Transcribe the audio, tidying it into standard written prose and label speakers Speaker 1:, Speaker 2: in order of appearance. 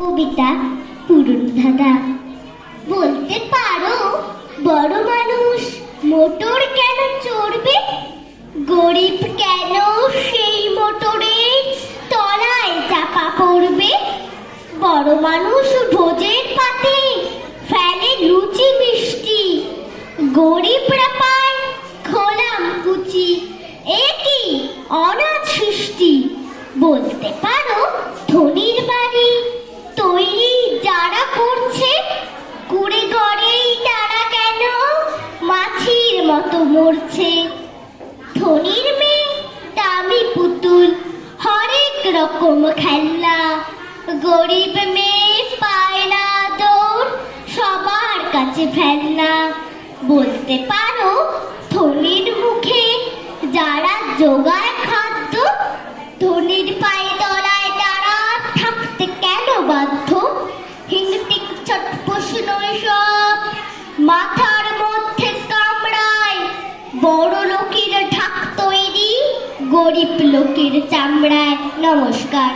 Speaker 1: কবিতা পুরন ধাঁধা। বলতে পারো বড় মানুষ মোটর কেন চড়বে, গরিব কেন সেই মোটরে তলায় চাপা পড়বে। বড় মানুষ ভোজের পাতে ফেলে লুচি মিষ্টি, গরিবরা পায় খোলাম কুচি, এ কি অনাথ সৃষ্টি। বলতে পারো ধনির বাড়ি তৈরি যারা করছে, কুড়ে ঘরেই তারা কেন মাছির মতো মরছে। ধনির মেয়ে দামি পুতুল হরেক রকম খেলনা, গরিব মেয়ে পায় না দৌড় সবার কাছে ফেলনা। বলতে পারো ধনির মুখে যারা জোগায় খাদ্য, ধনির পায়ে তলায় তারা থাকতে কেন বাধ্য। হিংটিক ছটফস নয় সব মাথার মধ্যে কামড়ায়, বড় লোকের ঢাক তৈরি গরিব লোকের চামড়ায়। নমস্কার।